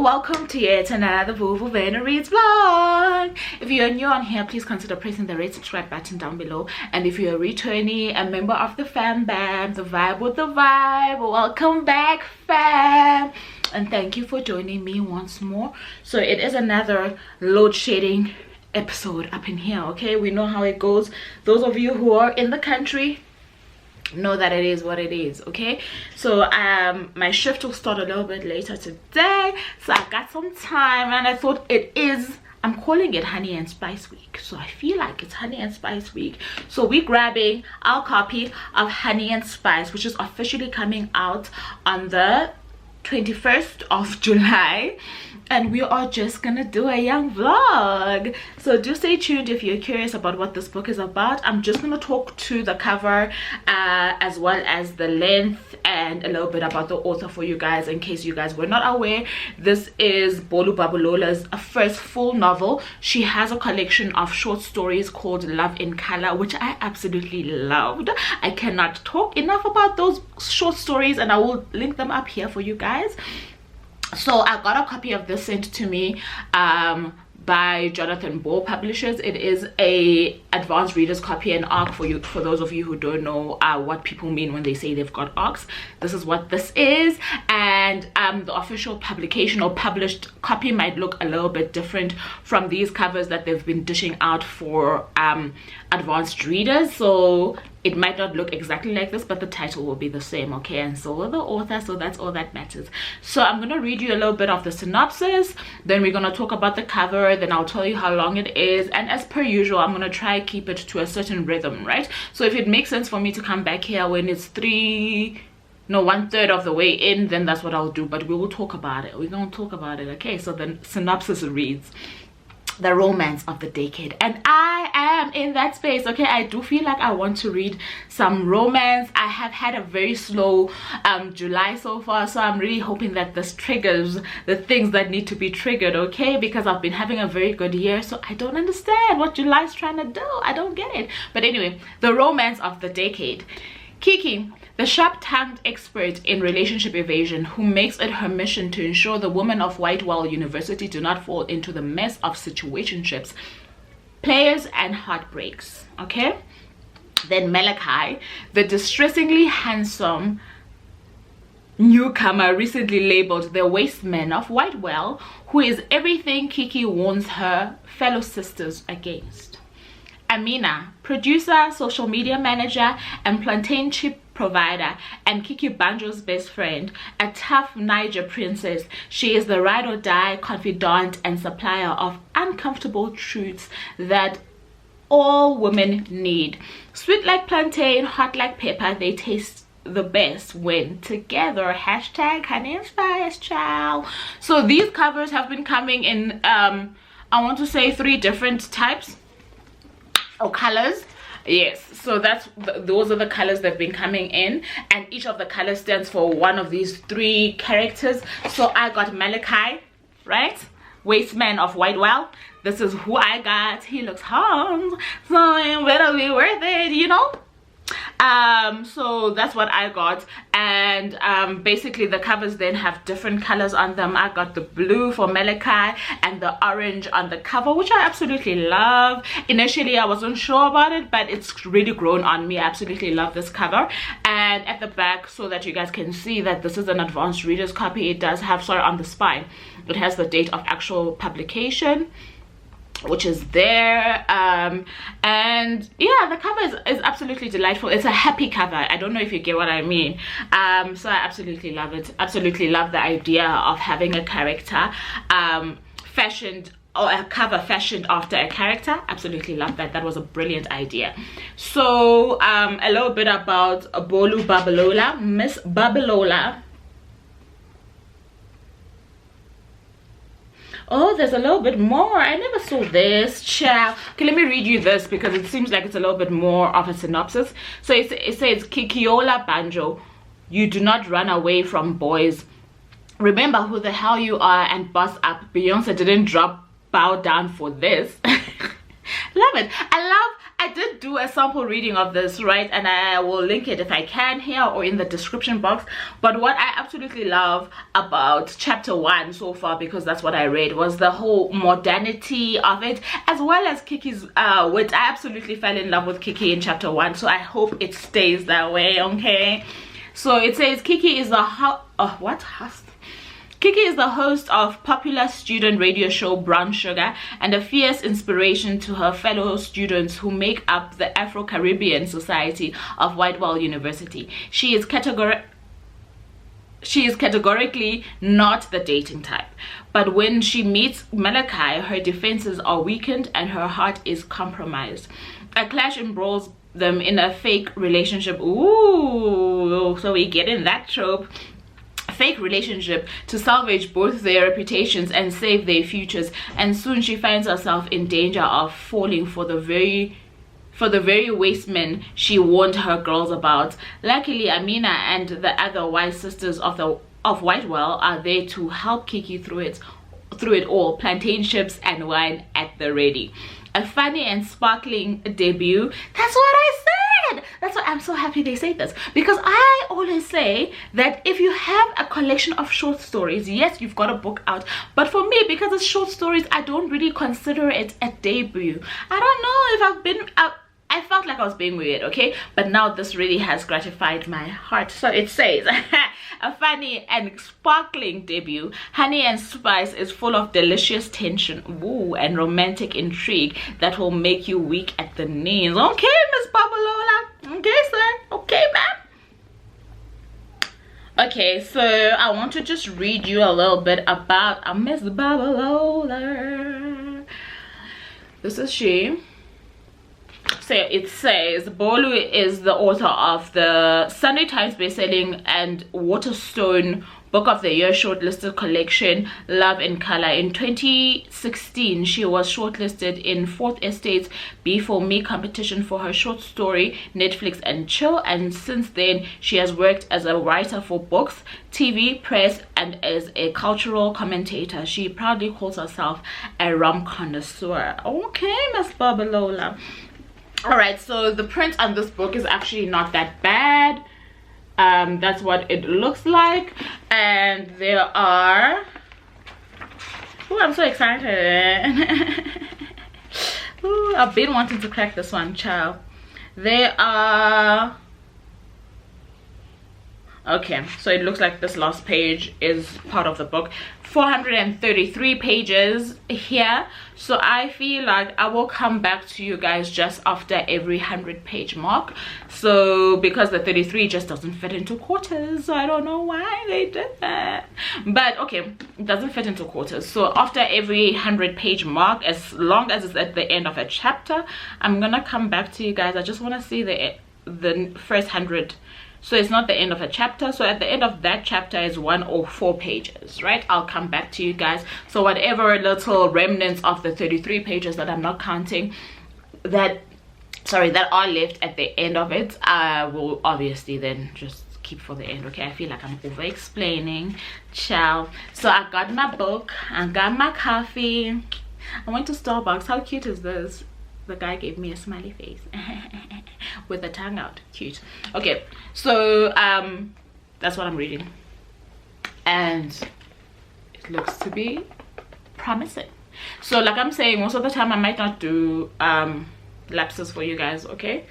welcome to yet another Vuvu Reads vlog. If you're new on here, please consider pressing the red subscribe button down below, and if you're a returnee, a member of the fam bam, the vibe with the vibe, welcome back fam, and thank you for joining me once more. So it is another load shedding episode up in here. Okay, we know how it goes. Those of you who are in the country know that it is what it is. Okay, so my shift will start a little bit later today, so I got some time, and I thought I'm calling it honey and spice week, so I feel like it's honey and spice week. So we're grabbing our copy of Honey and Spice, which is officially coming out on the 21st of July, and we are just gonna do a young vlog. So do stay tuned if you're curious about what this book is about. I'm just gonna talk to the cover as well as the length and a little bit about the author for you guys, in case you guys were not aware. This is Bolu Babulola's first full novel. She has a collection of short stories called Love in Color, which I absolutely loved. I cannot talk enough about those short stories, and I will link them up here for you guys. So I got a copy of this sent to me by Jonathan Ball Publishers. It is a advanced readers copy and ARC for those of you who don't know what people mean when they say they've got ARCs. This is what this is, and the official publication or published copy might look a little bit different from these covers that they've been dishing out for advanced readers. So it might not look exactly like this, but the title will be the same, okay, and so will the author, so that's all that matters. So I'm gonna read you a little bit of the synopsis, then we're gonna talk about the cover, then I'll tell you how long it is, and as per usual, I'm gonna try to keep it to a certain rhythm, right? So if it makes sense for me to come back here when it's 1/3 of the way in, then that's what I'll do, but we will talk about it. We're gonna talk about it, okay? So the synopsis reads: the romance of the decade, and I am in that space. Okay, I do feel like I want to read some romance. I have had a very slow July so far, so I'm really hoping that this triggers the things that need to be triggered, okay, because I've been having a very good year, so I don't understand what July's trying to do. I don't get it. But anyway, the romance of the decade. Kiki, the sharp-tongued expert in relationship evasion who makes it her mission to ensure the women of Whitewell University do not fall into the mess of situationships, players, and heartbreaks. Okay? Then Malachi, the distressingly handsome newcomer recently labeled the waste man of Whitewell, who is everything Kiki warns her fellow sisters against. Amina, producer, social media manager, and plantain chip provider, and Kiki Banjo's best friend, a tough Niger princess. She is the ride or die confidant and supplier of uncomfortable truths that all women need. Sweet like plantain, hot like pepper, they taste the best when together. Hashtag honey and spice, child. So these covers have been coming in I want to say 3 different types or colors. Yes, so those are the colors that have been coming in, and each of the colors stands for one of these 3 characters. So I got Malachi, right? Waste man of Whitewell. This is who I got. He looks hung, so it better be worth it, you know. So that's what I got, and basically the covers then have different colors on them. I got the blue for Malachi and the orange on the cover, which I absolutely love. Initially I wasn't sure about it, but it's really grown on me. I absolutely love this cover. And at the back, so that you guys can see that this is an advanced reader's copy, it does have, sorry, on the spine it has the date of actual publication, which is there. And yeah, the cover is absolutely delightful. It's a happy cover. I don't know if you get what I mean. So I absolutely love it. Absolutely love the idea of having a character fashioned, or a cover fashioned after a character. Absolutely love that. That was a brilliant idea. So a little bit about Bolu Babulola. Miss Babulola. Oh, there's a little bit more. I never saw this, child. Okay, let me read you this because it seems like it's a little bit more of a synopsis. So it says, Kikiola Banjo, you do not run away from boys. Remember who the hell you are and boss up. Beyonce didn't bow down for this. Love it. I did do a sample reading of this, right, and I will link it if I can here or in the description box. But what I absolutely love about chapter 1 so far, because that's what I read, was the whole modernity of it, as well as Kiki's wit. I absolutely fell in love with Kiki in chapter 1, so I hope it stays that way. Okay, so it says Kiki is the Kiki is the host of popular student radio show Brown Sugar and a fierce inspiration to her fellow students who make up the Afro-Caribbean Society of Whitewell University. She is categorically not the dating type, but when she meets Malachi, her defenses are weakened and her heart is compromised. A clash embroils them in a fake relationship. Ooh, so we get in that trope. Fake relationship to salvage both their reputations and save their futures, and soon she finds herself in danger of falling for the very waste men she warned her girls about. Luckily, Amina and the other wise sisters of Whitewell are there to help Kiki through it all. Plantain chips and wine at the ready. A funny and sparkling debut. That's what I said. That's why I'm so happy they say this, because I always say that if you have a collection of short stories, yes, you've got a book out, but for me, because it's short stories, I don't really consider it a debut. I don't know if I've been out. I felt like I was being weird, okay? But now this really has gratified my heart. So it says, a funny and sparkling debut. Honey and Spice is full of delicious tension, ooh, and romantic intrigue that will make you weak at the knees. Okay, Miss Babalola. Okay, sir. Okay, ma'am. Okay, so I want to just read you a little bit about Miss Babalola. This is she. So it says Bolu is the author of the Sunday Times bestselling and Waterstone Book of the Year shortlisted collection Love in Color. In 2016, she was shortlisted in 4th Estate's B4Me competition for her short story Netflix and Chill, and since then she has worked as a writer for books, TV, press, and as a cultural commentator. She proudly calls herself a rum connoisseur. Okay, Miss Babalola. All right, so the print on this book is actually not that bad. That's what it looks like, and there are, oh, I'm so excited. Ooh, I've been wanting to crack this one, child. There are, okay, so it looks like this last page is part of the book. 433 pages here, so I feel like I will come back to you guys just after every 100-page mark. So because the 33 just doesn't fit into quarters, so I don't know why they did that, but okay, it doesn't fit into quarters. So after every 100-page mark, as long as it's at the end of a chapter, I'm gonna come back to you guys. I just want to see the first 100. So it's not the end of a chapter, so at the end of that chapter is 104 pages, right? I'll come back to you guys. So whatever little remnants of the 33 pages that I'm not counting, that are left at the end of it, I will obviously then just keep for the end. Okay, I feel like I'm over explaining, ciao. So I got my book, I got my coffee, I went to Starbucks. How cute is this? The guy gave me a smiley face with the tongue out. Cute. Okay, so that's what I'm reading, and it looks to be promising. So like I'm saying, most of the time I might not do lapses for you guys, okay?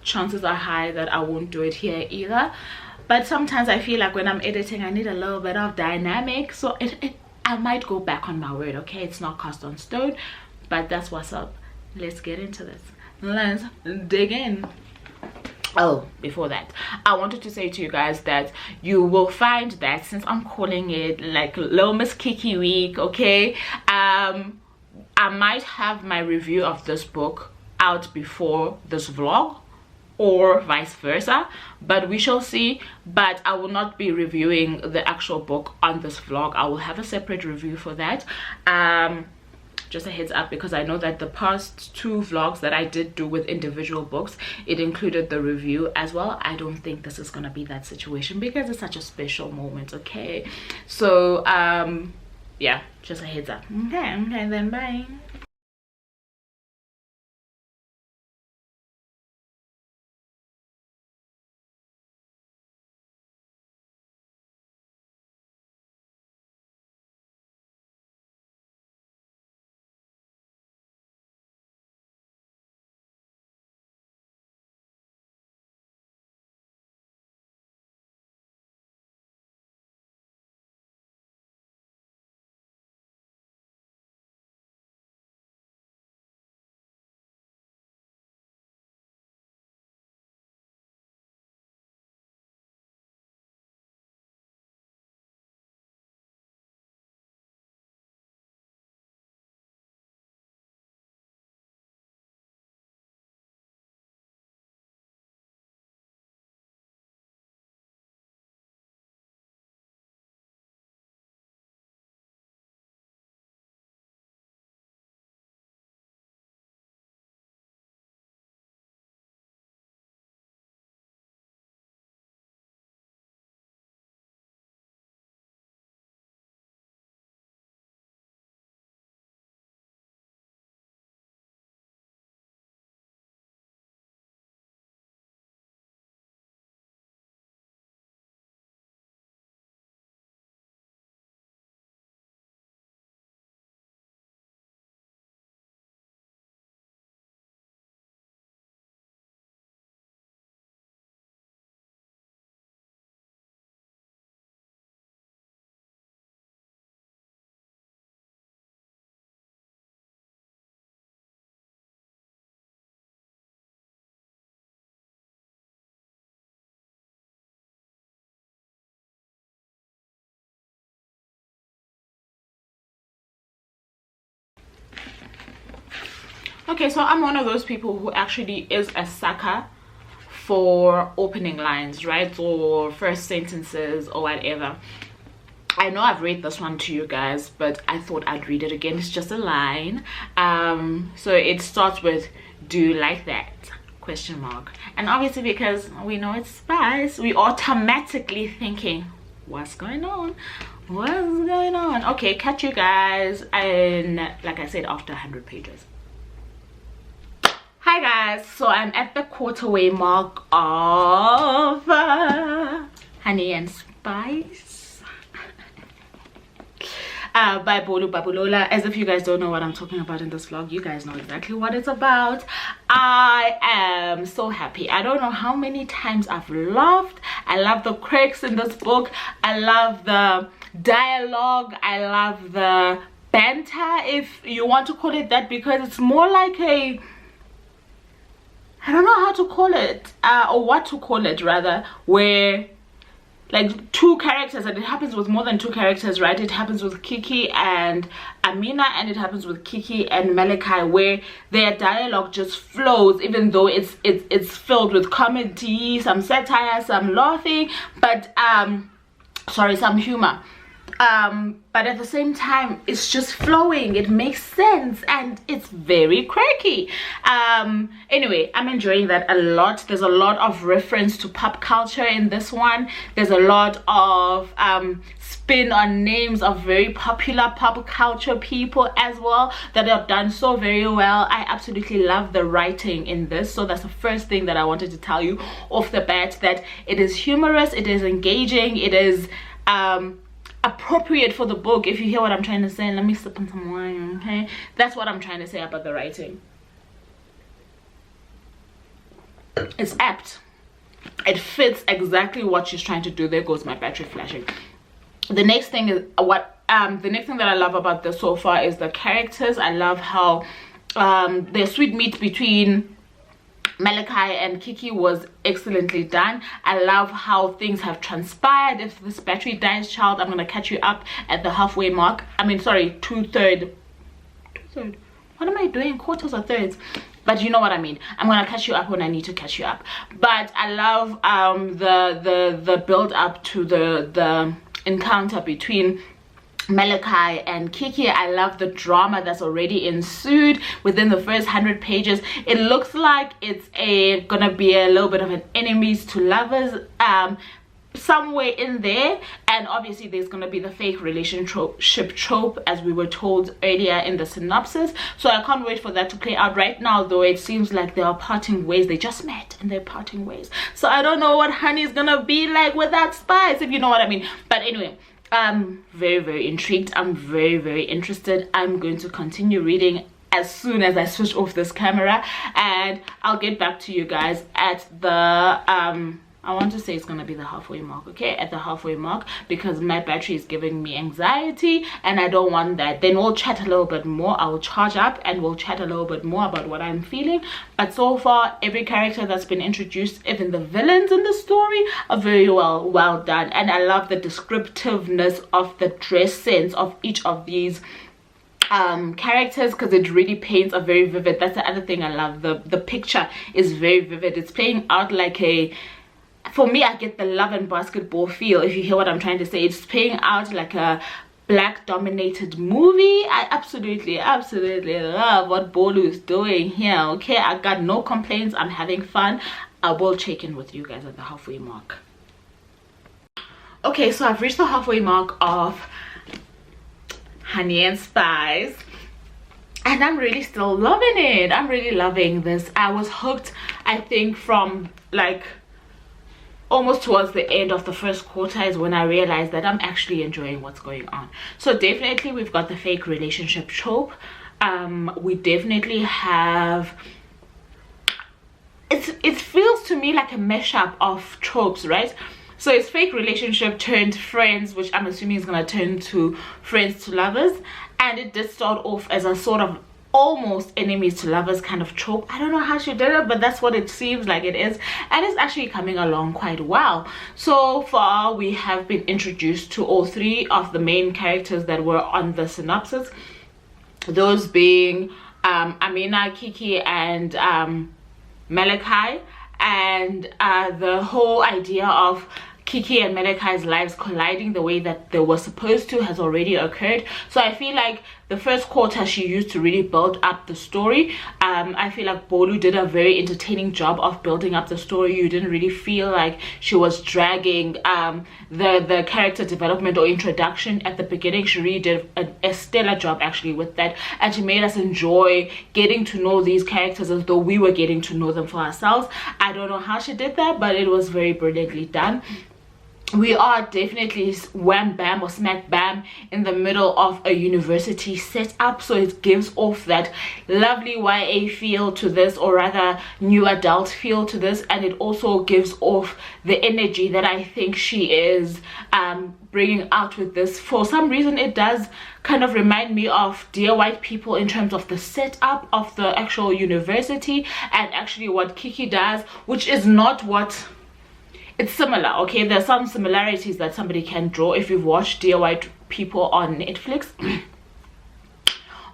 Chances are high that I won't do it here either, but sometimes I feel like when I'm editing I need a little bit of dynamic, so I might go back on my word, okay? It's not cast on stone, but that's what's up. Let's get into this. Let's dig in. Oh, before that, I wanted to say to you guys that you will find that since I'm calling it like Little Miss Kiki week, okay, I might have my review of this book out before this vlog, or vice versa, but we shall see. But I will not be reviewing the actual book on this vlog. I will have a separate review for that. Just a heads up, because I know that the past 2 vlogs that I did do with individual books, it included the review as well. I don't think this is gonna be that situation because it's such a special moment, okay? So yeah, just a heads up. Okay then, bye. Okay, so I'm one of those people who actually is a sucker for opening lines, right, or first sentences or whatever. I know I've read this one to you guys, but I thought I'd read it again. It's just a line. So it starts with, do you like that? Question mark. And obviously because we know it's spice, we automatically thinking, what's going on? What's going on? Okay, catch you guys in, like I said, after 100 pages. Hi guys, so I'm at the quarterway mark of Honey and Spice by Bolu Babulola. As if you guys don't know what I'm talking about in this vlog, you guys know exactly what it's about. I am so happy. I don't know how many times I've laughed. I love the quirks in this book. I love the dialogue. I love the banter, if you want to call it that, because it's more like a, I don't know how to call it, or what to call it rather, where like two characters, and it happens with more than two characters, right? It happens with Kiki and Amina, and it happens with Kiki and Malachi, where their dialogue just flows, even though it's filled with comedy, some satire, some laughing, but sorry, some humor. But at the same time, it's just flowing, it makes sense, and it's very quirky. Anyway, I'm enjoying that a lot. There's a lot of reference to pop culture in this one. There's a lot of spin on names of very popular pop culture people as well that have done so very well. I absolutely love the writing in this. So that's the first thing that I wanted to tell you off the bat, that it is humorous, it is engaging, it is appropriate for the book, if you hear what I'm trying to say. Let me sip on some wine, okay? That's what I'm trying to say about the writing. It's apt. It fits exactly what she's trying to do. There goes my battery flashing. The next thing is the next thing that I love about this so far is the characters. I love how the sweet meat between Malachi and Kiki was excellently done. I love how things have transpired. If this battery dies, child, I'm gonna catch you up at the halfway mark. I mean, sorry, two-third. What am I doing? Quarters or thirds? But you know what I mean. I'm gonna catch you up when I need to catch you up. But I love the build up to the encounter between Malachi and Kiki. I love the drama that's already ensued within the first 100 pages. It looks like it's gonna be a little bit of an enemies to lovers somewhere in there, and obviously there's gonna be the fake relationship trope, as we were told earlier in the synopsis. So I can't wait for that to play out. Right now though, it seems like they are parting ways. They just met and they're parting ways, so I don't know what Honey is gonna be like without Spice, if you know what I mean. But anyway, I'm very intrigued. I'm very interested. I'm going to continue reading as soon as I switch off this camera, and I'll get back to you guys at the I want to say it's gonna be the halfway mark, okay? At the halfway mark, because my battery is giving me anxiety and I don't want that. Then we'll chat a little bit more. I'll charge up and we'll chat a little bit more about what I'm feeling. But so far, every character that's been introduced, even the villains in the story, are very well done. And I love the descriptiveness of the dress sense of each of these characters, because it really paints a very vivid, that's the other thing I love. The picture is very vivid. It's playing out like a, for me, I get the Love and Basketball feel, if you hear what I'm trying to say. It's playing out like a black dominated movie. I absolutely love what Bolu is doing here, okay? I got no complaints. I'm having fun. I will check in with you guys at the halfway mark. Okay, so I've reached the halfway mark of Honey and Spice, and I'm really still loving it. I'm really loving this. I was hooked, I think, from like almost towards the end of the first quarter is when I realized that I'm actually enjoying what's going on. So definitely we've got the fake relationship trope. We definitely have, it feels to me like a mashup of tropes, right? So it's fake relationship turned friends, which I'm assuming is going to turn to friends to lovers. And it did start off as a sort of almost enemies to lovers kind of trope. I don't know how she did it, but that's what it seems like it is, and it's actually coming along quite well. So far we have been introduced to all three of the main characters that were on the synopsis, those being Amina, Kiki, and Malachi, and the whole idea of Kiki and Malachi's lives colliding the way that they were supposed to has already occurred. So I feel like the first quarter she used to really build up the story. I feel like Bolu did a very entertaining job of building up the story. You didn't really feel like she was dragging the character development or introduction at the beginning. She really did a stellar job actually with that, and she made us enjoy getting to know these characters as though we were getting to know them for ourselves. I don't know how she did that, but it was very brilliantly done. We are definitely wham bam or smack bam in the middle of a university setup, so it gives off that lovely YA feel to this, or rather new adult feel to this, and it also gives off the energy that I think she is bringing out with this. For some reason it does kind of remind me of Dear White People in terms of the setup of the actual university and actually what Kiki does, which is not what it's similar. Okay, there's some similarities that somebody can draw if you've watched Dear White People on Netflix.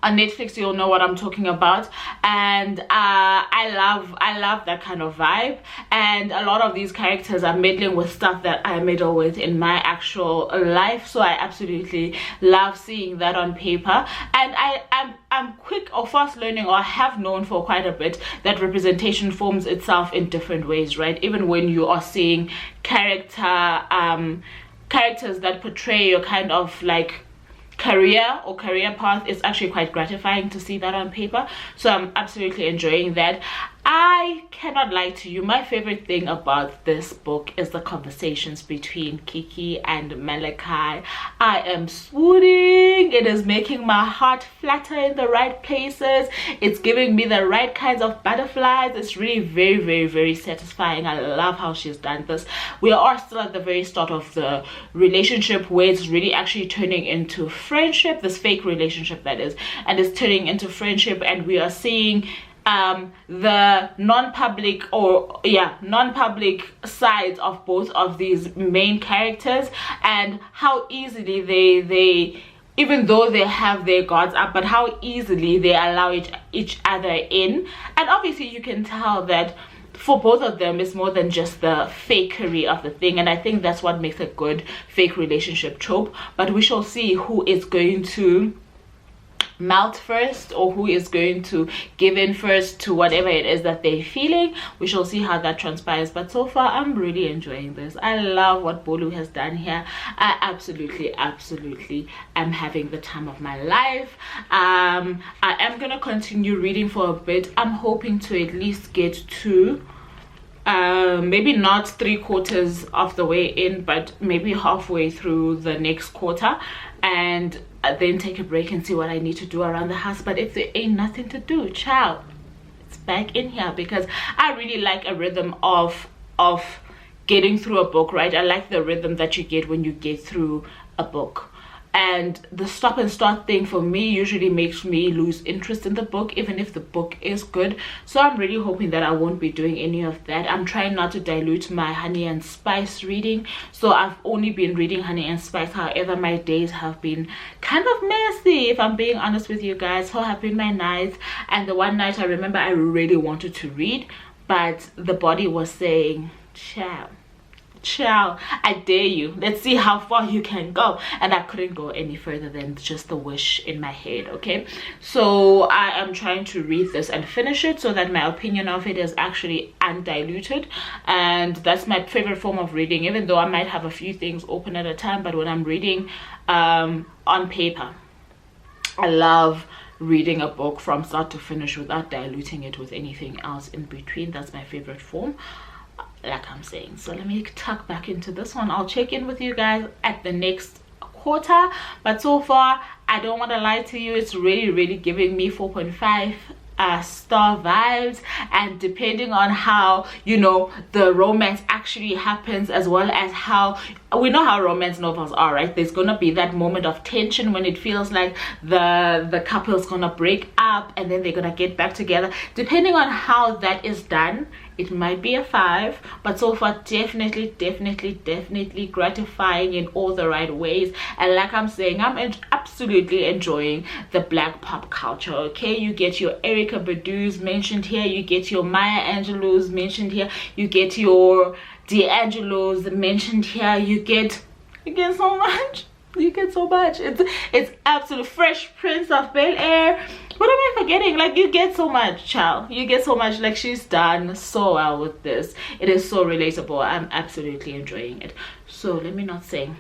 On Netflix, you'll know what I'm talking about, and I love that kind of vibe. And a lot of these characters are meddling with stuff that I meddle with in my actual life, so I absolutely love seeing that on paper. And I'm quick or fast learning, or have known for quite a bit, that representation forms itself in different ways, right? Even when you are seeing characters that portray your kind of like career or career path, it's actually quite gratifying to see that on paper. So I'm absolutely enjoying that. I cannot lie to you, my favorite thing about this book is the conversations between Kiki and Malachi. I am swooning. It is making my heart flutter in the right places. It's giving me the right kinds of butterflies. It's really very, very, very satisfying. I love how she's done this. We are still at the very start of the relationship, where it's really actually turning into friendship, this fake relationship that is, and it's turning into friendship, and we are seeing the non-public sides of both of these main characters, and how easily they even though they have their guards up, but how easily they allow each other in. And obviously you can tell that for both of them it's more than just the fakery of the thing, and I think that's what makes a good fake relationship trope. But we shall see who is going to melt first, or who is going to give in first to whatever it is that they're feeling. We shall see how that transpires, but so far I'm really enjoying this. I love what Bolu has done here. I absolutely am having the time of my life. I am gonna continue reading for a bit. I'm hoping to at least get to maybe not 3/4 of the way in, but maybe halfway through the next quarter, and then take a break and see what I need to do around the house. But if there ain't nothing to do, child, it's back in here, because I really like a rhythm of getting through a book, right? I like the rhythm that you get when you get through a book. And the stop and start thing for me usually makes me lose interest in the book, even if the book is good. So I'm really hoping that I won't be doing any of that. I'm trying not to dilute my honey and spice reading, so I've only been reading honey and spice. However, my days have been kind of messy, if I'm being honest with you guys. So have been my nights. And the one night I remember I really wanted to read, but the body was saying, child, I dare you, let's see how far you can go. And I couldn't go any further than just the wish in my head. Okay, so I am trying to read this and finish it so that my opinion of it is actually undiluted. And that's my favorite form of reading, even though I might have a few things open at a time. But when I'm reading on paper, I love reading a book from start to finish without diluting it with anything else in between. That's my favorite form, like I'm saying. So let me tuck back into this one. I'll check in with you guys at the next quarter, but so far I don't want to lie to you, it's really giving me 4.5 star vibes. And depending on how, you know, the romance actually happens, as well as how we know how romance novels are, right? There's gonna be that moment of tension when it feels like the couple is gonna break up and then they're gonna get back together. Depending on how that is done, it might be a 5, but so far definitely gratifying in all the right ways. And like I'm saying, I'm absolutely enjoying the black pop culture. Okay, you get your Erykah Badu's mentioned here, you get your Maya Angelou's mentioned here, you get your D'Angelo's mentioned here, you get so much. You get so much. It's absolute. Fresh Prince of Bel-Air. What am I forgetting? Like, you get so much, child. You get so much. Like, she's done so well with this. It is so relatable. I'm absolutely enjoying it. So let me not say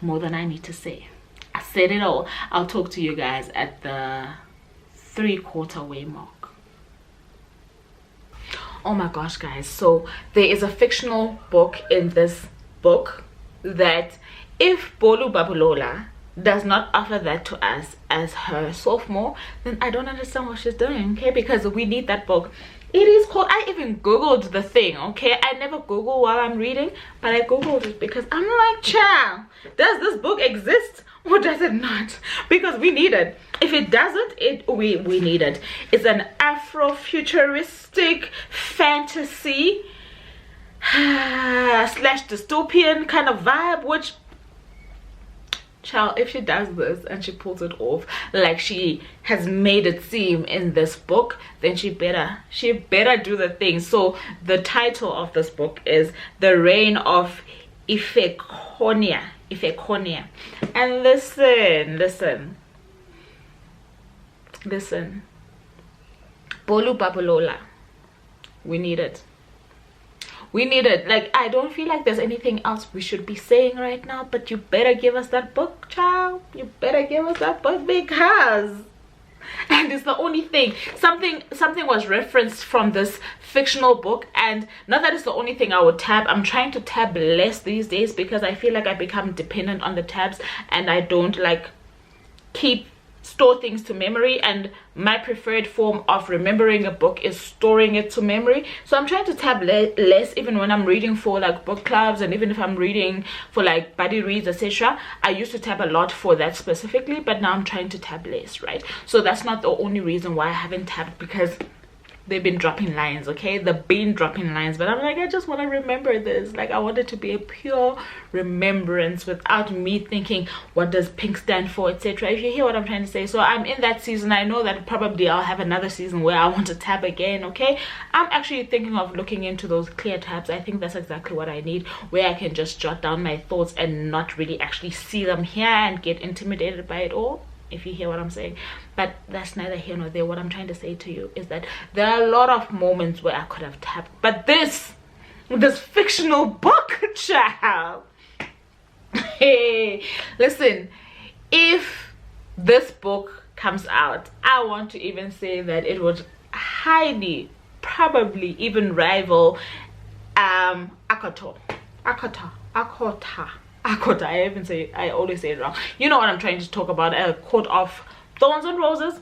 more than I need to say. I said it all. I'll talk to you guys at the 3/4 way mark. Oh my gosh, guys. So there is a fictional book in this book that, if Bolu Babulola does not offer that to us as her sophomore, then I don't understand what she's doing, okay? Because we need that book. It is called, I even googled the thing, okay? I never google while I'm reading, but I googled it because I'm like, child, does this book exist or does it not? Because we need it. If it doesn't, we need it. It's an Afro-futuristic fantasy slash dystopian kind of vibe, which, child, if she does this and she pulls it off like she has made it seem in this book, then she better do the thing. So the title of this book is The Reign of Ifekonia. And listen, Bolu Babulola, we need it. We need it. Like, I don't feel like there's anything else we should be saying right now, but you better give us that book, child. You better give us that book, because, and it's the only thing. Something was referenced from this fictional book, and not that it's the only thing I would tab. I'm trying to tab less these days because I feel like I become dependent on the tabs and I don't like store things to memory, and my preferred form of remembering a book is storing it to memory. So I'm trying to tab less, even when I'm reading for like book clubs, and even if I'm reading for like buddy reads, etc. I used to tab a lot for that specifically, but now I'm trying to tab less, right? So that's not the only reason why I haven't tabbed, because they've been dropping lines, okay? They've been dropping lines, but I'm like, I just want to remember this. Like, I want it to be a pure remembrance without me thinking, what does pink stand for, etc. If you hear what I'm trying to say. So I'm in that season. I know that probably I'll have another season where I want to tab again, okay? I'm actually thinking of looking into those clear tabs. I think that's exactly what I need, where I can just jot down my thoughts and not really actually see them here and get intimidated by it all, if you hear what I'm saying. But that's neither here nor there. What I'm trying to say to you is that there are a lot of moments where I could have tapped, but this fictional book, child, hey, listen, if this book comes out, I want to even say that it would highly probably even rival Akota. I always say it wrong. You know what I'm trying to talk about. A Court of Thorns and Roses.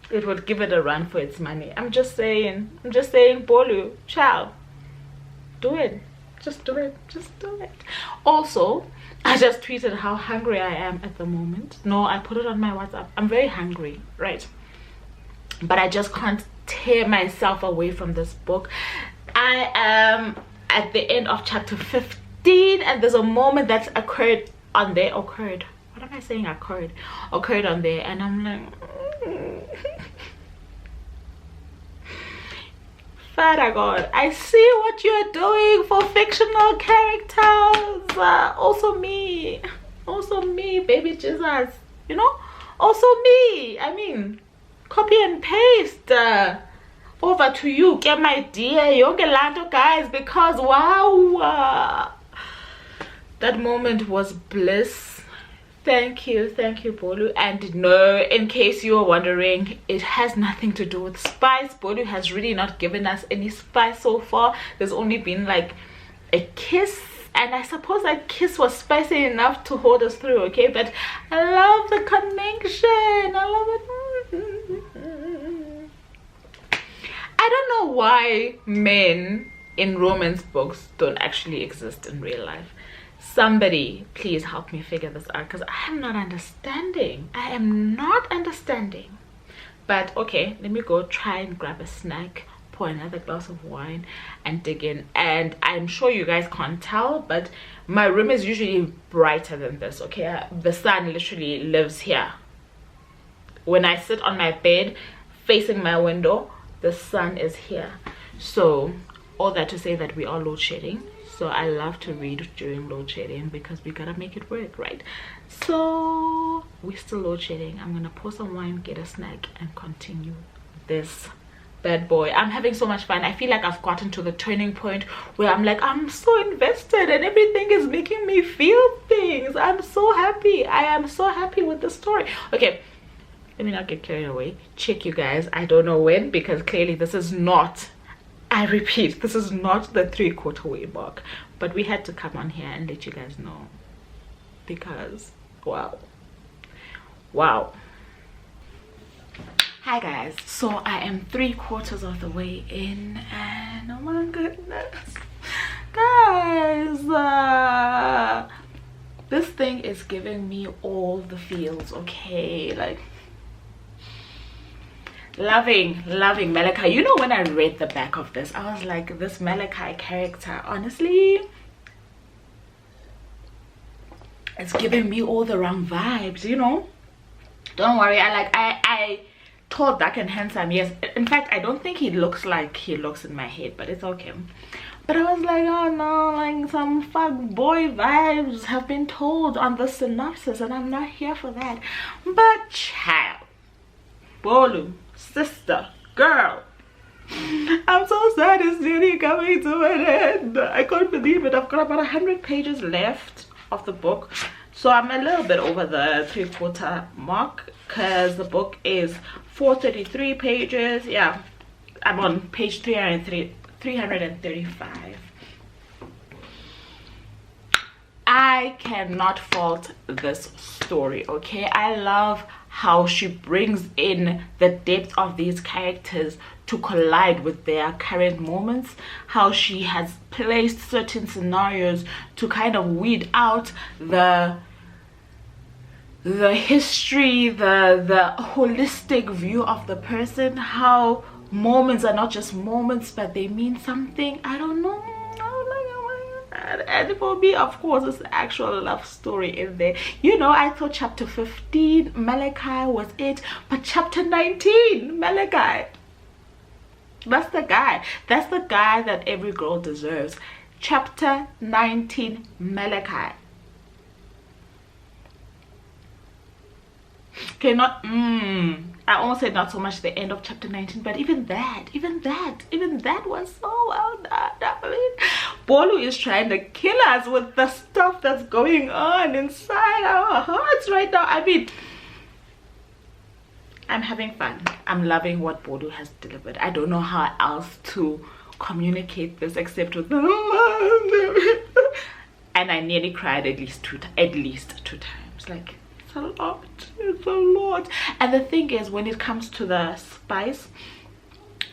It would give it a run for its money. I'm just saying, Bolu, ciao, do it. Just do it. Also, I just tweeted how hungry I am at the moment. No, I put it on my WhatsApp. I'm very hungry, right? But I just can't tear myself away from this book. I am at the end of chapter 15, and there's a moment that's occurred on there. Occurred on there, and I'm like, Father God, I see what you're doing for fictional characters. Also me, baby Jesus, you know, also me. I mean, copy and paste over to you, get my dear Yongelando, guys, because wow, that moment was bliss. Thank you, Bolu. And no, in case you were wondering, it has nothing to do with spice. Bolu has really not given us any spice so far. There's only been like a kiss, and I suppose that kiss was spicy enough to hold us through, okay? But I love the connection. I love it. I don't know why men in romance books don't actually exist in real life. Somebody please help me figure this out, because I am not understanding. But okay, let me go try and grab a snack pour another glass of wine and dig in. And I'm sure you guys can't tell, but my room is usually brighter than this, okay? The sun literally lives here. When I sit on my bed facing my window, the sun is here. So all that to say that we are load shedding. So I love to read during load shedding because we gotta make it work, right? So we're still load shedding. I'm gonna pour some wine, get a snack, and continue this bad boy. I'm having so much fun. I feel like I've gotten to the turning point where I'm like, I'm so invested and everything is making me feel things. I'm so happy. I am so happy with the story. Okay, let me not get carried away. Check, you guys, I don't know when, because clearly this is not, I repeat, this is not the 3/4 way mark, but we had to come on here and let you guys know because wow. Hi guys, so I am 3/4 of the way in, and oh my goodness guys, this thing is giving me all the feels, okay? Like loving Malachi. You know, when I read the back of this, I was like, this Malachi character, honestly, it's giving me all the wrong vibes, you know. Don't worry, I tall, dark and handsome, yes. In fact, I don't think he looks like he looks in my head, but it's okay. But I was like, oh no, like some fuck boy vibes have been told on the synopsis, and I'm not here for that. But child, Bolu, sister, girl, I'm so sad it's really coming to an end. I can't believe it. I've got about 100 pages left of the book, so I'm a little bit over the 3/4 mark because the book is 433 pages. Yeah, I'm on page 335. I cannot fault this story, okay? I love how she brings in the depth of these characters to collide with their current moments, how she has placed certain scenarios to kind of weed out the history, the holistic view of the person, how moments are not just moments but they mean something. I don't know. And for me, of course, it's the actual love story in there. You know, I thought chapter 15 Malachi was it, but chapter 19 Malachi, that's the guy that every girl deserves. Chapter 19 Malachi. Okay, not I almost said not so much the end of chapter 19, but even that was so well done. I mean, Bolu is trying to kill us with the stuff that's going on inside our hearts right now. I mean, I'm having fun. I'm loving what Bolu has delivered. I don't know how else to communicate this except with and I nearly cried at least two times. Like, it's a lot. And the thing is, when it comes to the spice,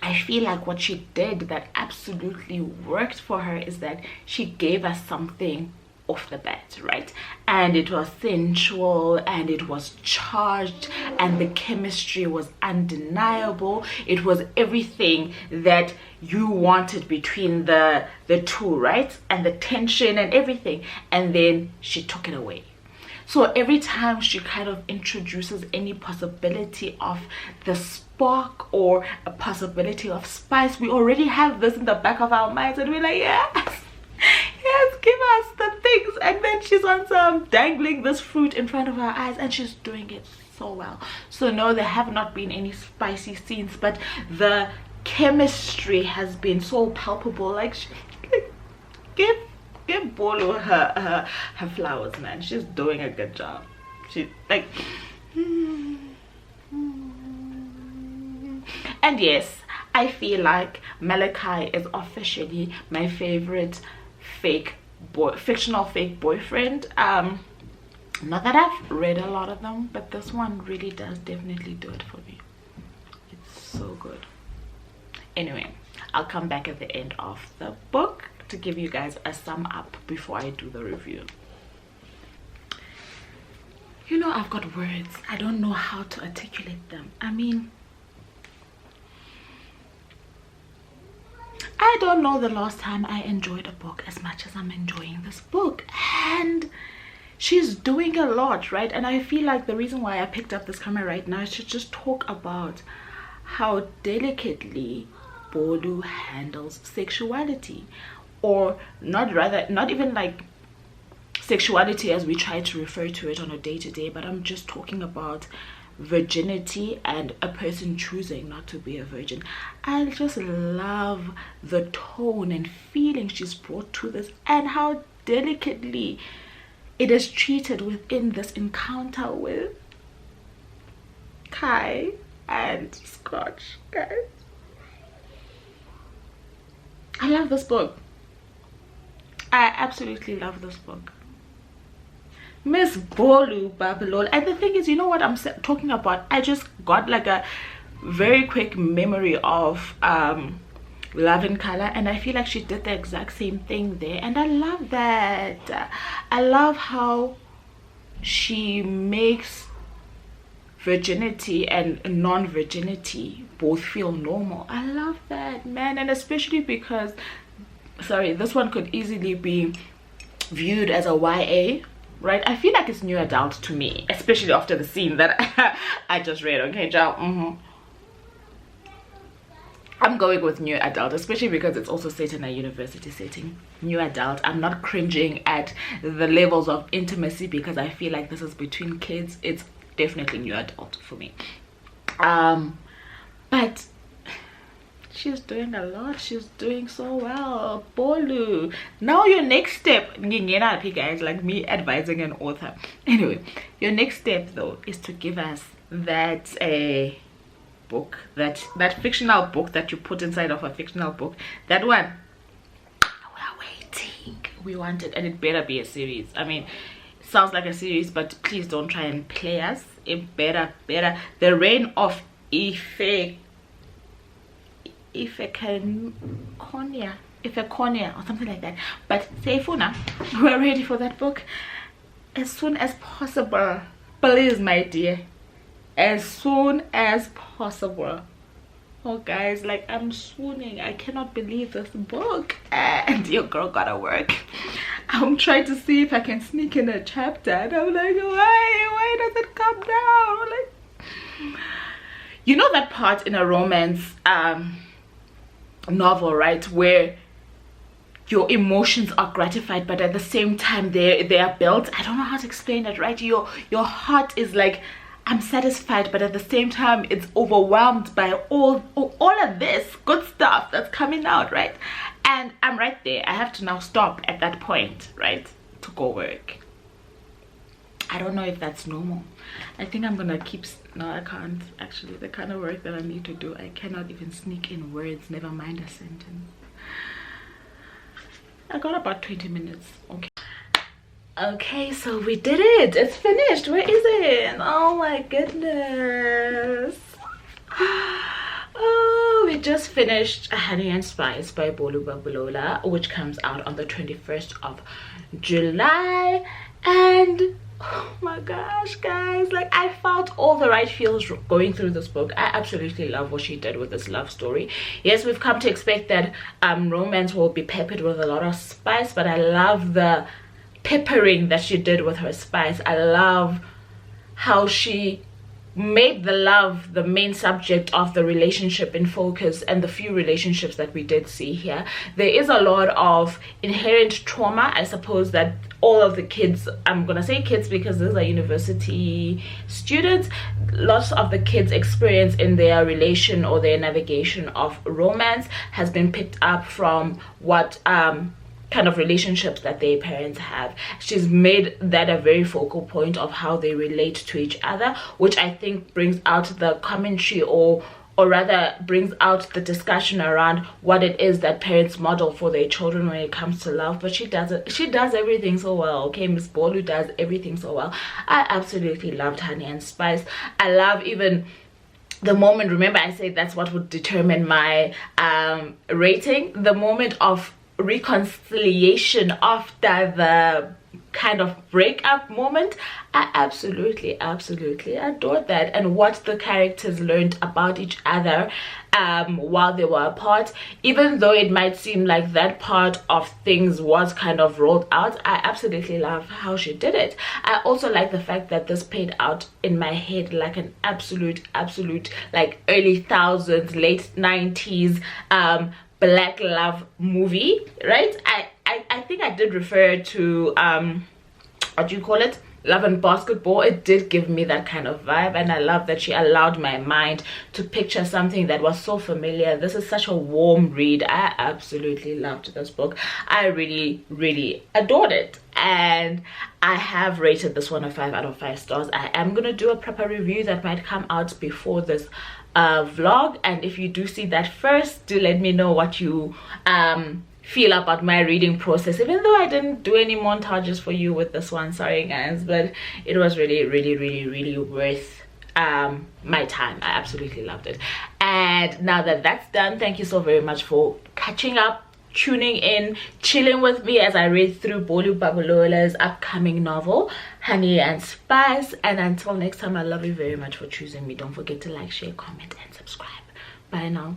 I feel like what she did that absolutely worked for her is that she gave us something off the bat, right? And it was sensual and it was charged and the chemistry was undeniable. It was everything that you wanted between the two, right? And the tension and everything, and then she took it away. So every time she kind of introduces any possibility of the spark or a possibility of spice, we already have this in the back of our minds and we're like, yes, give us the things. And then she's on some dangling this fruit in front of our eyes and she's doing it so well. So no, there have not been any spicy scenes, but the chemistry has been so palpable. Like, give Bolu her flowers, man. She's doing a good job. She like and yes, I feel like Malachi is officially my favorite fictional fake boyfriend. Not that I've read a lot of them, but this one really does definitely do it for me. It's so good. Anyway, I'll come back at the end of the book to give you guys a sum up before I do the review. You know, I've got words. I don't know how to articulate them. I mean, I don't know the last time I enjoyed a book as much as I'm enjoying this book. And she's doing a lot, right? And I feel like the reason why I picked up this camera right now is to just talk about how delicately Bolu handles sexuality, or not even like sexuality as we try to refer to it on a day-to-day, but I'm just talking about virginity and a person choosing not to be a virgin. I just love the tone and feeling she's brought to this, and how delicately it is treated within this encounter with Kai and Scotch, guys. I love this book. I absolutely love this book. Miss Bolu Babylon. And the thing is, you know what I'm talking about? I just got like a very quick memory of Love in Color, and I feel like she did the exact same thing there, and I love that. I love how she makes virginity and non-virginity both feel normal. I love that, man. And especially because, sorry, this one could easily be viewed as a YA, right? I feel like it's new adult to me, especially after the scene that I just read. Okay, Joe. I'm going with new adult, especially because it's also set in a university setting. New adult. I'm not cringing at the levels of intimacy because I feel like this is between kids. It's definitely new adult for me. But she's doing a lot. She's doing so well. Bolu. Now your next step, guys, like me advising an author. Anyway, your next step though is to give us that book, that fictional book that you put inside of a fictional book. That one, we're waiting. We want it, and it better be a series. I mean, it sounds like a series, but please don't try and play us. It better. The Reign of Ifekonia or something like that. But Seifuna, we're ready for that book as soon as possible. Please, my dear, as soon as possible. Oh guys, like I'm swooning. I cannot believe this book, and your girl gotta work. I'm trying to see if I can sneak in a chapter, and I'm like, why does it come down? Like, you know that part in a romance novel, right, where your emotions are gratified, but at the same time they are built. I don't know how to explain it, right? Your heart is like, I'm satisfied, but at the same time it's overwhelmed by all of this good stuff that's coming out, right? And I'm right there. I have to now stop at that point, right, to go work. I don't know if that's normal. I think I'm gonna keep, no, I can't actually. The kind of work that I need to do, I cannot even sneak in words, never mind a sentence. I got about 20 minutes. Okay, so we did it. It's finished. Where is it? Oh my goodness. Oh, we just finished Honey and Spice by Bolu Babalola, which comes out on the 21st of July. And oh my gosh, guys, like I felt all the right feels going through this book. I absolutely love what she did with this love story. Yes, we've come to expect that romance will be peppered with a lot of spice, but I love the peppering that she did with her spice. I love how she made the love the main subject of the relationship in focus, and the few relationships that we did see here. There is a lot of inherent trauma, I suppose, that all of the kids, I'm gonna say kids because these are university students, lots of the kids experience in their relation or their navigation of romance has been picked up from what kind of relationships that their parents have. She's made that a very focal point of how they relate to each other, which I think brings out the commentary, or rather brings out the discussion around what it is that parents model for their children when it comes to love. But she does everything so well. Okay, Miss Bolu does everything so well. I absolutely loved Honey and Spice. I love even the moment, remember I said that's what would determine my rating, the moment of reconciliation after the kind of breakup moment. I absolutely adored that, and what the characters learned about each other while they were apart. Even though it might seem like that part of things was kind of rolled out, I absolutely love how she did it. I also like the fact that this played out in my head like an absolute like early thousands, late 90s black love movie, right? I think I did refer to what do you call it, Love and Basketball. It did give me that kind of vibe, and I love that she allowed my mind to picture something that was so familiar. This is such a warm read. I absolutely loved this book. I really adored it, and I have rated this one a 5 out of 5 stars. I am gonna do a proper review that might come out before this vlog, and if you do see that first, do let me know what you feel about my reading process, even though I didn't do any montages for you with this one. Sorry guys, but it was really worth my time. I absolutely loved it. And now that that's done, thank you so very much for catching up, tuning in, chilling with me as I read through Bolu Babalola's upcoming novel Honey and Spice. And until next time, I love you very much for choosing me. Don't forget to like, share, comment and subscribe. Bye now.